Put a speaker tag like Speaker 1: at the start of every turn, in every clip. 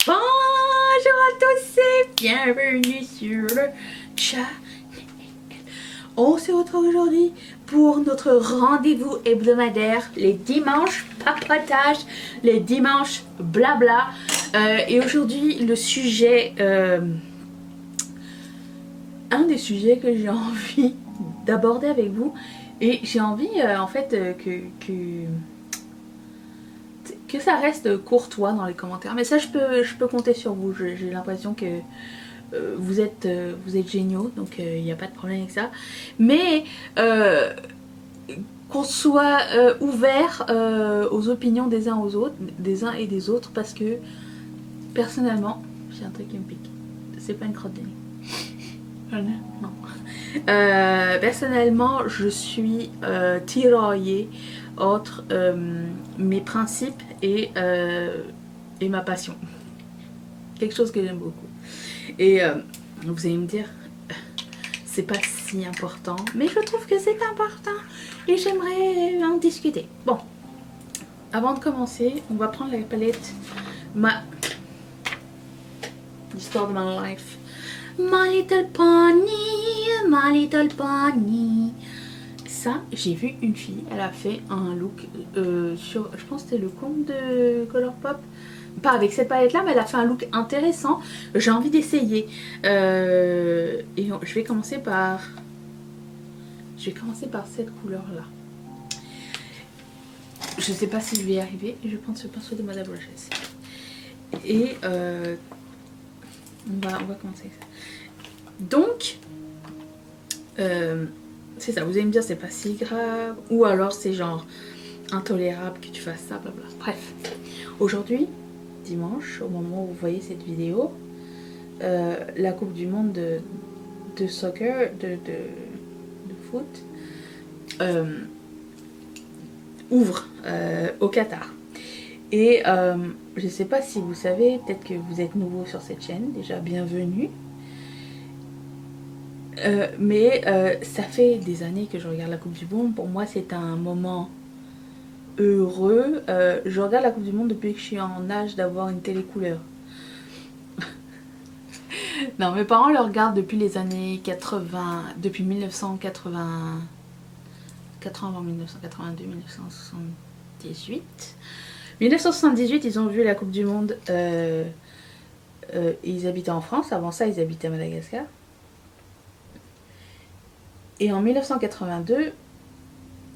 Speaker 1: Bonjour à tous et bienvenue sur le chat. On se retrouve aujourd'hui pour notre rendez-vous hebdomadaire, les dimanches papotage, les dimanches blabla. Et aujourd'hui, le sujet, un des sujets que j'ai envie d'aborder avec vous, et j'ai envie en fait que ça reste courtois dans les commentaires. Mais ça, je peux compter sur vous. J'ai l'impression que vous êtes géniaux, donc il n'y a pas de problème avec ça. Mais qu'on soit ouvert aux opinions des uns aux autres, des uns et des autres, parce que personnellement, j'ai un truc qui me pique. C'est pas une crotte de nez. Non. Personnellement, je suis tiraillée entre mes principes et ma passion. Quelque chose que j'aime beaucoup. Et vous allez me dire, c'est pas si important, mais je trouve que c'est important et j'aimerais en discuter. Bon, avant de commencer, on va prendre la palette, l'histoire de ma life. My Little Pony, My Little Pony. Ça, j'ai vu une fille, elle a fait un look sur, je pense que c'était le compte de Colourpop. Pas avec cette palette là, mais elle a fait un look intéressant. J'ai envie d'essayer. Et je vais commencer par cette couleur là. Je sais pas si je vais y arriver. Je vais prendre ce pinceau de Madame Rochesse. Et on va commencer avec ça. Donc c'est ça, vous allez me dire c'est pas si grave, ou alors c'est genre intolérable que tu fasses ça, blabla. Bref, aujourd'hui, dimanche, au moment où vous voyez cette vidéo, la Coupe du Monde de soccer, de foot, ouvre au Qatar. Et je sais pas si vous savez, peut-être que vous êtes nouveau sur cette chaîne, déjà bienvenue. Mais ça fait des années que je regarde la Coupe du Monde. Pour moi, c'est un moment heureux. Je regarde la Coupe du Monde depuis que je suis en âge d'avoir une télé couleur. Non, mes parents le regardent depuis les années 80, depuis 1980, 1982, 1978. 1978, ils ont vu la Coupe du Monde. Ils habitaient en France. Avant ça, ils habitaient à Madagascar. Et en 1982,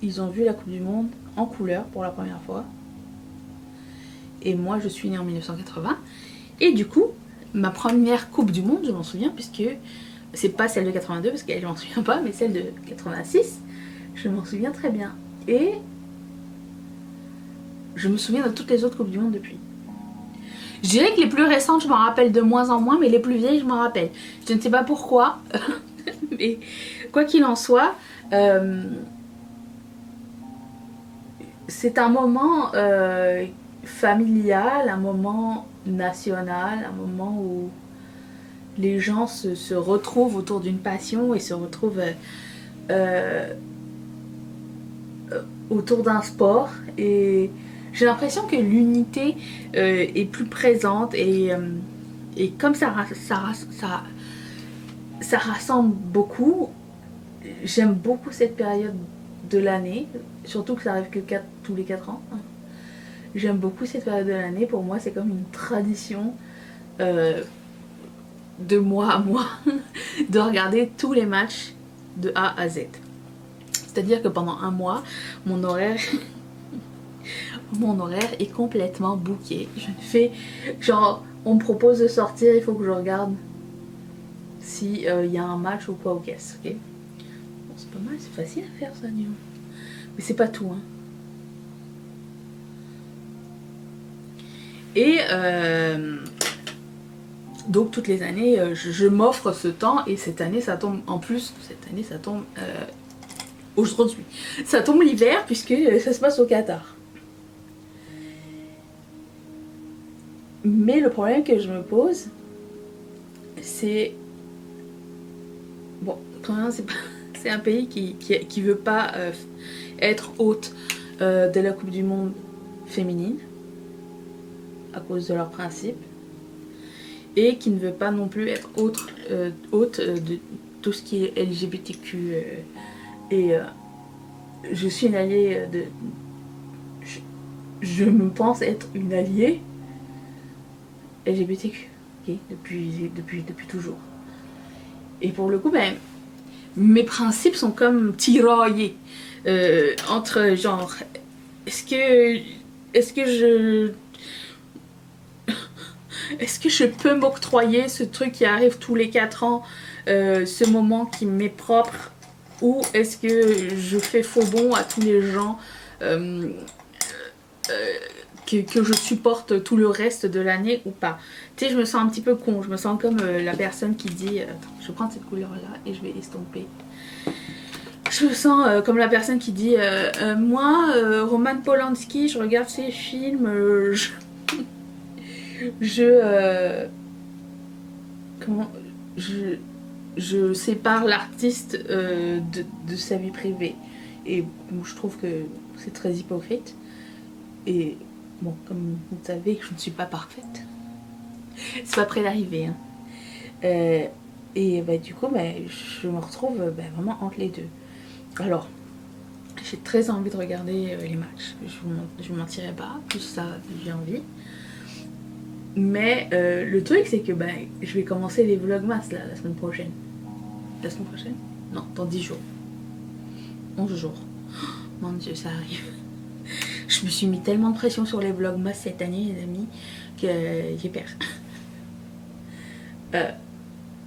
Speaker 1: ils ont vu la Coupe du Monde en couleur pour la première fois. Et moi, je suis née en 1980. Et du coup, ma première Coupe du Monde, je m'en souviens, puisque c'est pas celle de 82, parce qu'elle, je m'en souviens pas, mais celle de 86, je m'en souviens très bien. Et je me souviens de toutes les autres Coupes du Monde depuis. Je dirais que les plus récentes, je m'en rappelle de moins en moins, mais les plus vieilles, je m'en rappelle. Je ne sais pas pourquoi, mais quoi qu'il en soit, c'est un moment familial, un moment national, un moment où les gens se retrouvent autour d'une passion et se retrouvent autour d'un sport. Et j'ai l'impression que l'unité est plus présente et comme ça rassemble beaucoup. J'aime beaucoup cette période de l'année, surtout que ça arrive que tous les 4 ans. J'aime beaucoup cette période de l'année. Pour moi, c'est comme une tradition de mois à mois de regarder tous les matchs de A à Z. C'est-à-dire que pendant un mois, mon horaire est complètement booké. Je fais genre, on me propose de sortir, il faut que je regarde si y a un match ou quoi au caisse. Okay, bon, c'est pas mal, c'est facile à faire ça, Nio. Mais c'est pas tout, hein. Et donc toutes les années, je m'offre ce temps, et cette année ça tombe en plus. Cette année ça tombe aujourd'hui. Ça tombe l'hiver puisque ça se passe au Qatar. Mais le problème que je me pose, c'est bon, premièrement, c'est un pays qui veut pas être hôte de la Coupe du Monde féminine à cause de leurs principes. et qui ne veut pas non plus être hôte de tout ce qui est LGBTQ. Et je suis une alliée de... Je me pense être une alliée LGBTQ, okay, depuis toujours. Et pour le coup, ben, mes principes sont comme tiraillés entre genre, est-ce que je peux m'octroyer ce truc qui arrive tous les 4 ans, ce moment qui m'est propre, ou est-ce que je fais faux bond à tous les gens que je supporte tout le reste de l'année ou pas. Tu sais, je me sens un petit peu con, je me sens comme la personne qui dit attends, je vais prendre cette couleur là et je vais estomper. Je me sens comme la personne qui dit moi, Roman Polanski, je regarde ses films, comment je sépare l'artiste de sa vie privée. Et je trouve que c'est très hypocrite. Et bon, comme vous savez, je ne suis pas parfaite. C'est pas près d'arriver. Hein. Et bah, du coup, bah, je me retrouve vraiment entre les deux. Alors, j'ai très envie de regarder les matchs. Je ne mentirai pas, tout ça, j'ai envie. Mais le truc, c'est que je vais commencer les vlogmas là, la semaine prochaine. La semaine prochaine? Non, dans 10 jours. 11 jours. Oh, mon Dieu, ça arrive. Je me suis mis tellement de pression sur les vlogmas cette année, les amis, que j'ai peur.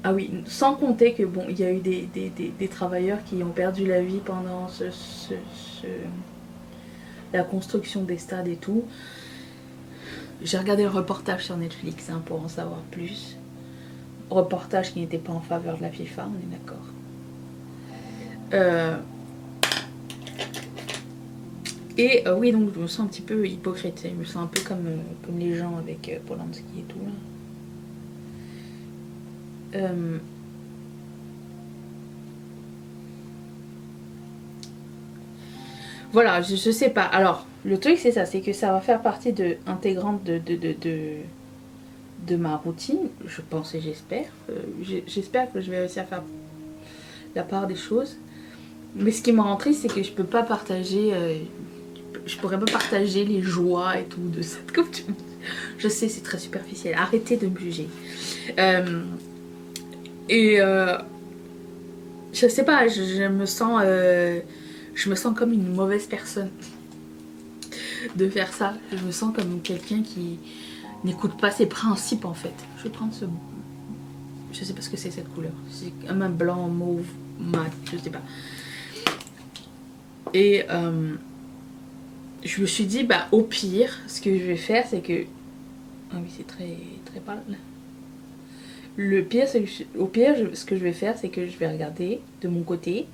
Speaker 1: Ah oui, sans compter que bon, il y a eu des travailleurs qui ont perdu la vie pendant la construction des stades et tout. J'ai regardé le reportage sur Netflix hein, pour en savoir plus. Reportage qui n'était pas en faveur de la FIFA, on est d'accord. Et oui, donc je me sens un petit peu hypocrite. Je me sens un peu comme les gens avec Polanski et tout. Là. Voilà, je sais pas. Alors, le truc c'est ça, c'est que ça va faire partie intégrante de ma routine, je pense et j'espère. J'espère que je vais réussir à faire la part des choses. Mais ce qui me rend triste, c'est que je peux pas partager... je pourrais pas partager les joies et tout de cette coupe. Je sais, c'est très superficiel. Arrêtez de me juger. Je sais pas, je me sens comme une mauvaise personne de faire ça. Je me sens comme quelqu'un qui n'écoute pas ses principes en fait. Je vais prendre ce... Je sais pas ce que c'est cette couleur. C'est comme un blanc, mauve, mat, je sais pas. Et je me suis dit, bah au pire, ce que je vais faire, c'est que... Ah oui, c'est très, très pâle. Le pire, c'est que ce que je vais faire, c'est que je vais regarder de mon côté,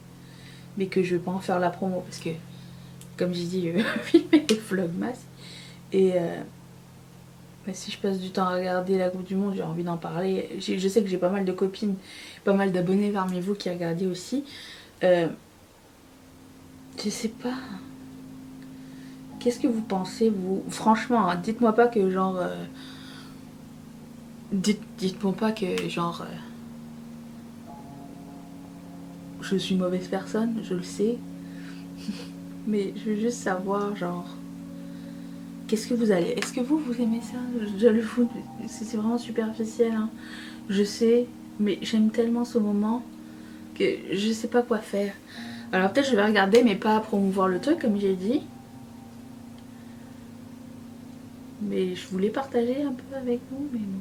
Speaker 1: mais que je vais pas en faire la promo, parce que, comme j'ai dit, filmer les vlogmas. Et si je passe du temps à regarder la Coupe du Monde, j'ai envie d'en parler. Je sais que j'ai pas mal de copines, pas mal d'abonnés parmi vous qui regardez aussi. Je sais pas... Qu'est-ce que vous pensez, vous? Franchement, hein, dites-moi pas que genre... Dites-moi pas que genre... je suis une mauvaise personne, je le sais. Mais je veux juste savoir, genre... Qu'est-ce que vous allez... Est-ce que vous aimez ça? Je le fous, c'est vraiment superficiel, hein. Je sais, mais j'aime tellement ce moment que je sais pas quoi faire. Alors peut-être je vais regarder, mais pas promouvoir le truc, comme j'ai dit. Mais je voulais partager un peu avec vous, mais bon.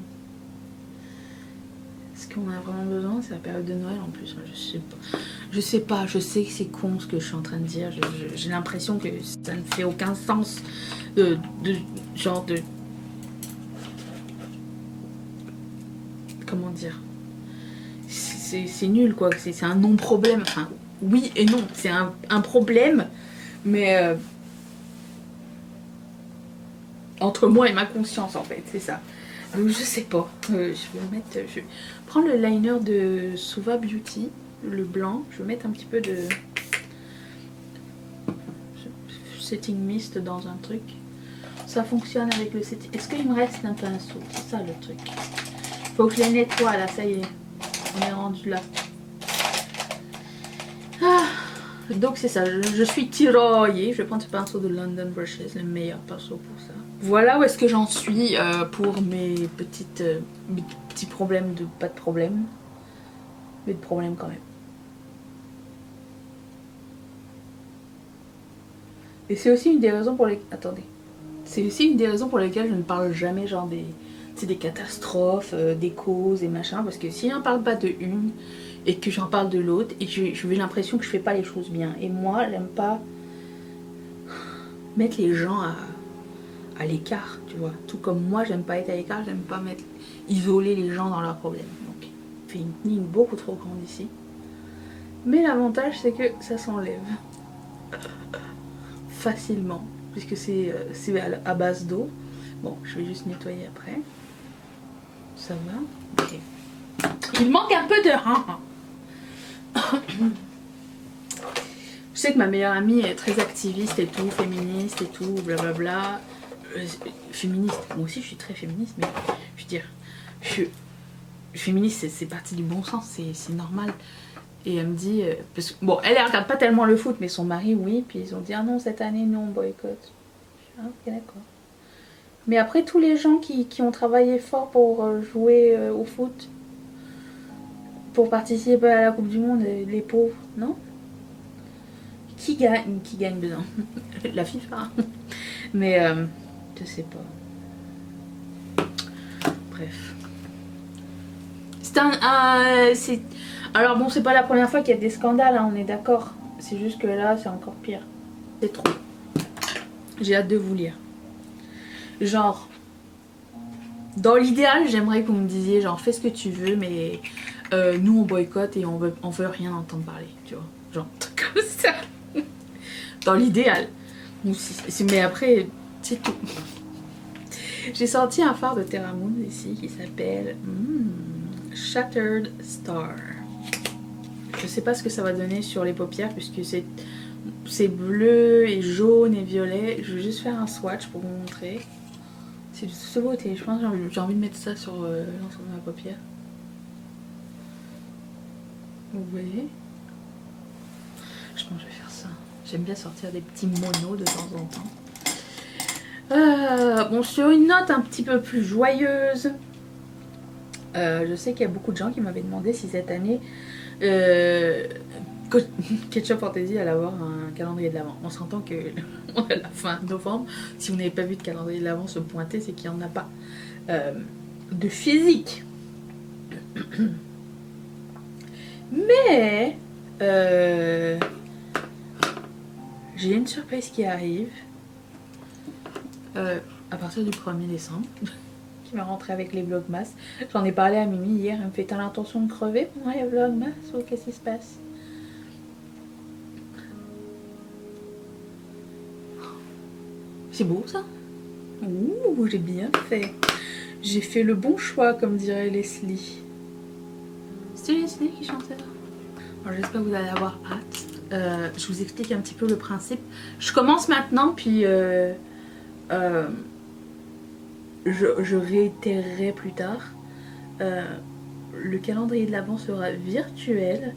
Speaker 1: Est-ce qu'on a vraiment besoin? C'est la période de Noël en plus, je sais pas. Je sais pas, je sais que c'est con ce que je suis en train de dire. J'ai l'impression que ça ne fait aucun sens genre de... Comment dire? C'est nul quoi, c'est un non-problème. Enfin, oui et non, c'est un problème, mais... entre moi et ma conscience en fait, c'est ça. Donc je sais pas, je vais prendre le liner de Suva Beauty, le blanc, je vais mettre un petit peu de setting mist dans un truc. Ça fonctionne avec le setting. Est-ce qu'il me reste un pinceau? C'est ça le truc. Faut que je les nettoie là, ça y est. On est rendu là. Ah, donc c'est ça, je suis tiraillée. Je vais prendre ce pinceau de London Brushes, le meilleur pinceau pour ça. Voilà où est-ce que j'en suis pour mes petits problèmes de pas de problème. Mais de problème quand même. Et c'est aussi une des raisons pour lesquelles... Attendez. C'est aussi une des raisons pour lesquelles je ne parle jamais genre des catastrophes, des causes et machin. Parce que si j'en parle pas de une et que j'en parle de l'autre, et j'ai l'impression que je fais pas les choses bien. Et moi, j'aime pas mettre les gens à l'écart, tu vois. Tout comme moi, j'aime pas être à l'écart, j'aime pas isoler les gens dans leurs problèmes. Donc, il fait une ligne beaucoup trop grande ici. Mais l'avantage, c'est que ça s'enlève facilement, puisque c'est à base d'eau. Bon, je vais juste nettoyer après. Ça va. Ok. Il manque un peu de rein. Je sais que ma meilleure amie est très activiste et tout, féministe et tout, blablabla. Féministe, moi aussi je suis très féministe, mais je veux dire, féministe c'est parti du bon sens, c'est normal. Et elle me dit, parce que, bon, elle regarde pas tellement le foot, mais son mari oui, puis ils ont dit ah non, cette année nous on boycotte. Ah, ok, d'accord. Mais après, tous les gens qui ont travaillé fort pour jouer au foot, pour participer à la Coupe du Monde, les pauvres, non? Qui gagne dedans? La FIFA. Mais je sais pas. Bref. C'est alors bon, c'est pas la première fois qu'il y a des scandales, hein, on est d'accord. C'est juste que là, c'est encore pire. C'est trop. J'ai hâte de vous lire. Genre, dans l'idéal, j'aimerais que vous me disiez, genre, fais ce que tu veux, mais nous on boycotte et on veut rien entendre parler, tu vois. Genre, comme ça. Dans l'idéal. Mais après, c'est tout. J'ai sorti un fard de Terra Moon ici qui s'appelle Shattered Star. Je sais pas ce que ça va donner sur les paupières puisque c'est bleu et jaune et violet. Je vais juste faire un swatch pour vous montrer. C'est de toute beauté. Je pense que j'ai envie de mettre ça sur l'ensemble de ma paupière. Vous voyez? Je pense que je vais faire ça. J'aime bien sortir des petits monos de temps en temps. Bon, sur une note un petit peu plus joyeuse, je sais qu'il y a beaucoup de gens qui m'avaient demandé si cette année Ketchup Fantasy allait avoir un calendrier de l'Avent. On s'entend que à la fin novembre, si vous n'avez pas vu de calendrier de l'Avent se pointer, c'est qu'il n'y en a pas de physique. Mais j'ai une surprise qui arrive à partir du 1er décembre qui va rentrer avec les vlogmas. J'en ai parlé à Mimi hier, elle me fait t'as l'intention de crever pendant les vlogmas ou qu'est-ce qui se passe? C'est beau ça? Ouh, j'ai bien fait. J'ai fait le bon choix comme dirait Leslie. C'était Leslie qui chantait là? Alors j'espère que vous allez avoir hâte. Je vous explique un petit peu le principe. Je commence maintenant, puis je réitérerai plus tard. Le calendrier de l'Avent sera virtuel,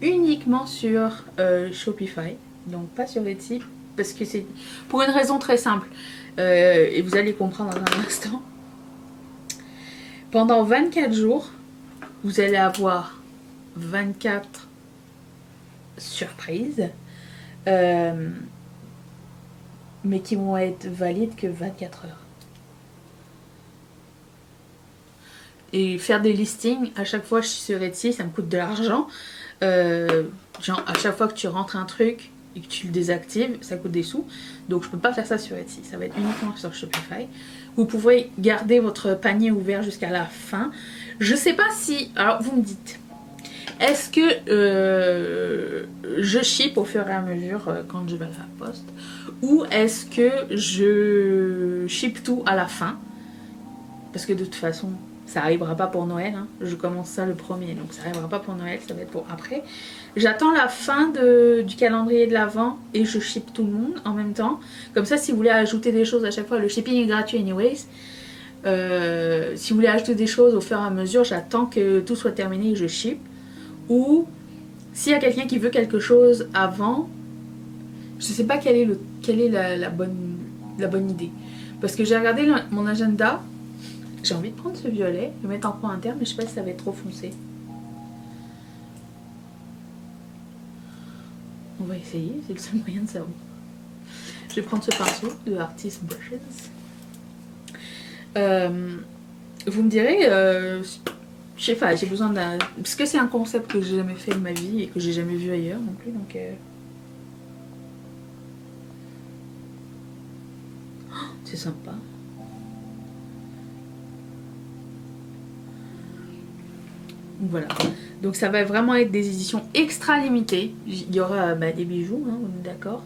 Speaker 1: uniquement sur Shopify, donc pas sur Etsy, parce que c'est pour une raison très simple, et vous allez comprendre dans un instant. Pendant 24 jours, vous allez avoir 24 surprises, mais qui vont être valides que 24 heures. Et faire des listings, à chaque fois je suis sur Etsy, ça me coûte de l'argent. Genre à chaque fois que tu rentres un truc et que tu le désactives, ça coûte des sous. Donc je peux pas faire ça sur Etsy, ça va être uniquement sur Shopify. Vous pouvez garder votre panier ouvert jusqu'à la fin. Je sais pas si... Alors vous me dites, est-ce que je ship au fur et à mesure quand je vais à la poste, ou est-ce que je ship tout à la fin? Parce que de toute façon, ça arrivera pas pour Noël, hein. Je commence ça le 1er, donc ça arrivera pas pour Noël, ça va être pour après. J'attends la fin du calendrier de l'Avent et je ship tout le monde en même temps. Comme ça, si vous voulez ajouter des choses à chaque fois, le shipping est gratuit anyways. Si vous voulez acheter des choses au fur et à mesure, j'attends que tout soit terminé et je ship. Ou s'il y a quelqu'un qui veut quelque chose avant, je sais pas quelle est la bonne idée. Parce que j'ai regardé mon agenda, j'ai envie de prendre ce violet, le mettre en point interne, mais je sais pas si ça va être trop foncé. On va essayer, c'est le seul moyen de savoir. Je vais prendre ce pinceau de Artist Brushes. Vous me direz, je sais pas, j'ai besoin d'un... Parce que c'est un concept que j'ai jamais fait de ma vie et que j'ai jamais vu ailleurs non plus, donc... Oh, c'est sympa. Voilà. Donc ça va vraiment être des éditions extra limitées. Il y aura des bijoux, hein, on est d'accord.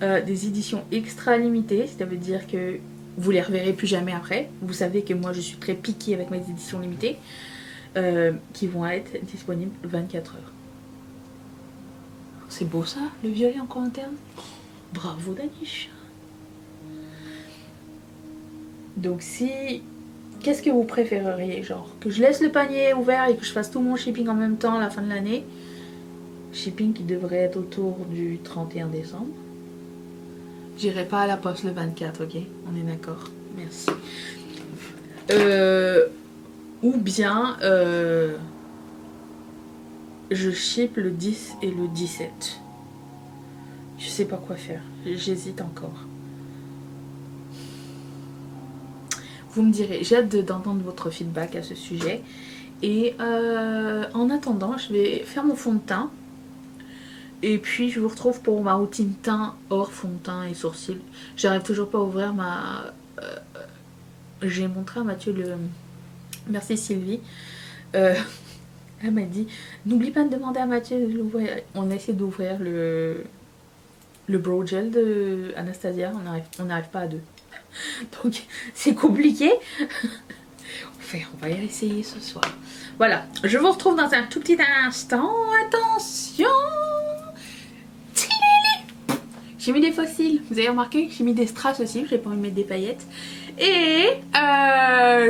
Speaker 1: Des éditions extra limitées, ça veut dire que vous les reverrez plus jamais après. Vous savez que moi je suis très piquée avec mes éditions limitées. Qui vont être disponibles 24 heures. C'est beau ça, le violet en coin interne. Bravo Danish. Donc si... Qu'est-ce que vous préféreriez? Genre que je laisse le panier ouvert et que je fasse tout mon shipping en même temps à la fin de l'année. Shipping qui devrait être autour du 31 décembre. J'irai pas à la poste le 24, ok? On est d'accord. Merci. Ou bien je ship le 10 et le 17. Je sais pas quoi faire. J'hésite encore. Vous me direz, j'ai hâte d'entendre votre feedback à ce sujet. Et en attendant, je vais faire mon fond de teint. Et puis je vous retrouve pour ma routine teint hors fond de teint et sourcils. J'arrive toujours pas à ouvrir ma... J'ai montré à Mathieu le... Merci Sylvie. Elle m'a dit, n'oublie pas de demander à Mathieu de l'ouvrir. On a essayé d'ouvrir le brow gel de Anastasia. On n'arrive pas à deux. Donc c'est compliqué. On va y essayer ce soir. Voilà, je vous retrouve dans un tout petit instant. Attention. J'ai mis des fossiles. Vous avez remarqué que j'ai mis des strass aussi. J'ai pas envie de mettre des paillettes. Et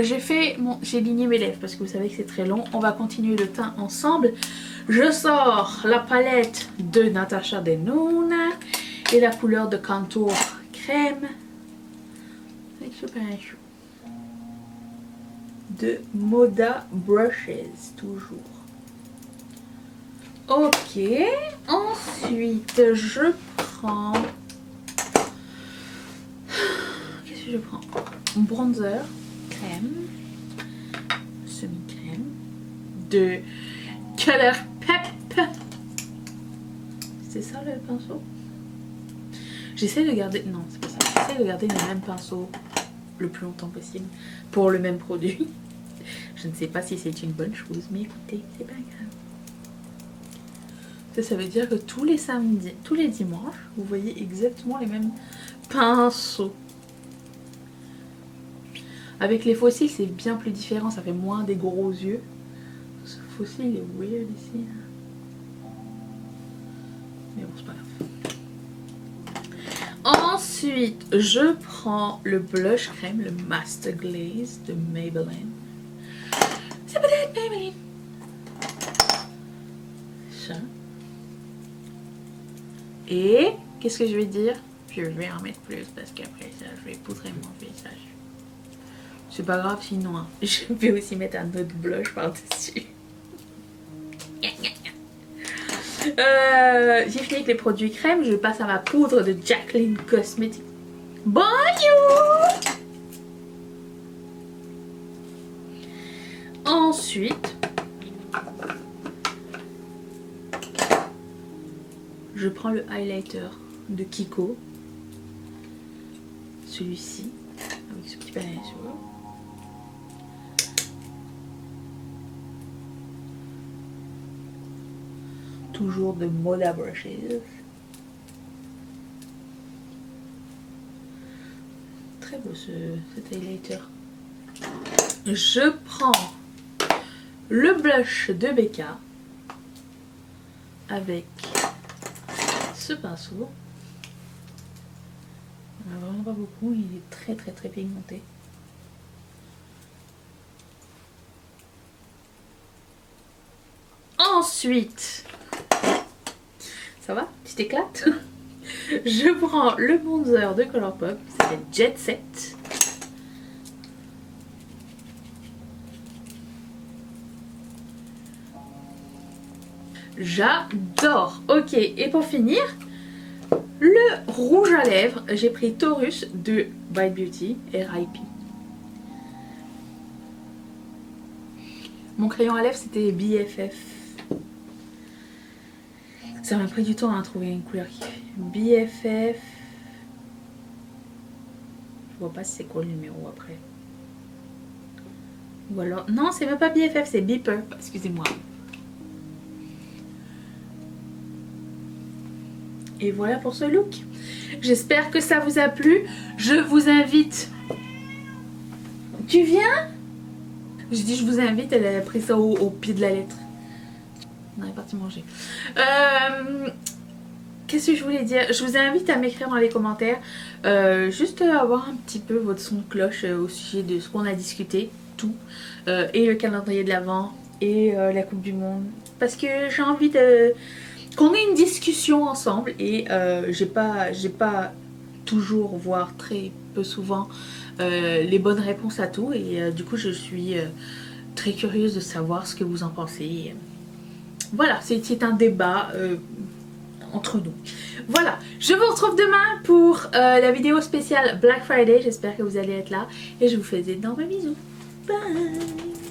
Speaker 1: j'ai ligné mes lèvres parce que vous savez que c'est très long. On va continuer le teint ensemble. Je sors la palette de Natasha Denona et la couleur de contour crème avec ce pinceau de Moda Brushes toujours. Ok, ensuite je prends... Qu'est-ce que je prends? Bronzer crème, semi-crème de Color Pep. C'est ça le pinceau? J'essaie de garder... Non, c'est pas ça. J'essaie de garder le même pinceau le plus longtemps possible pour le même produit. Je ne sais pas si c'est une bonne chose, mais écoutez, c'est pas grave. Ça veut dire que tous les samedis, tous les dimanches, vous voyez exactement les mêmes pinceaux. Avec les fossiles, c'est bien plus différent, ça fait moins des gros yeux. Ce fossile est weird ici. Mais bon, c'est pas grave. Ensuite, je prends le blush crème, le Master Glaze de Maybelline. C'est peut-être Maybelline. Ça. Et qu'est-ce que je vais dire? Je vais en mettre plus parce qu'après ça, je vais poudrer mon visage. C'est pas grave sinon, hein. Je vais aussi mettre un autre blush par-dessus. J'ai fini avec les produits crème, je passe à ma poudre de Jaclyn Cosmetics. Bonjour! Ensuite, je prends le highlighter de Kiko. Celui-ci, avec ce petit pinceau. Toujours de Moda Brushes. Très beau cet highlighter. Je prends le blush de Becca avec ce pinceau. Il n'y en a vraiment pas beaucoup, il est très pigmenté. Ensuite, ça va? Tu t'éclates? Je prends le bronzer de Colourpop, c'est Jet Set. J'adore. Ok, et pour finir, le rouge à lèvres, j'ai pris Taurus de Bite Beauty, RIP. Mon crayon à lèvres c'était BFF. Ça m'a pris du temps à trouver une couleur qui fait BFF. Je vois pas c'est quoi le numéro après. Ou alors, non c'est même pas BFF, c'est Beeper, excusez-moi. Et voilà pour ce look. J'espère que ça vous a plu. Je vous invite. Tu viens? J'ai dit je vous invite, elle a pris ça au pied de la lettre. On est parti manger. Qu'est-ce que je voulais dire? Je vous invite à m'écrire dans les commentaires. Juste avoir un petit peu votre son de cloche au sujet de ce qu'on a discuté. Tout. Et le calendrier de l'Avent. Et la Coupe du Monde. Parce que j'ai envie de... qu'on ait une discussion ensemble. Et j'ai pas toujours, voire très peu souvent, les bonnes réponses à tout. Et du coup je suis très curieuse de savoir ce que vous en pensez. Voilà, c'est un débat entre nous. Voilà, je vous retrouve demain pour la vidéo spéciale Black Friday. J'espère que vous allez être là. Et je vous fais d'énormes bisous. Bye.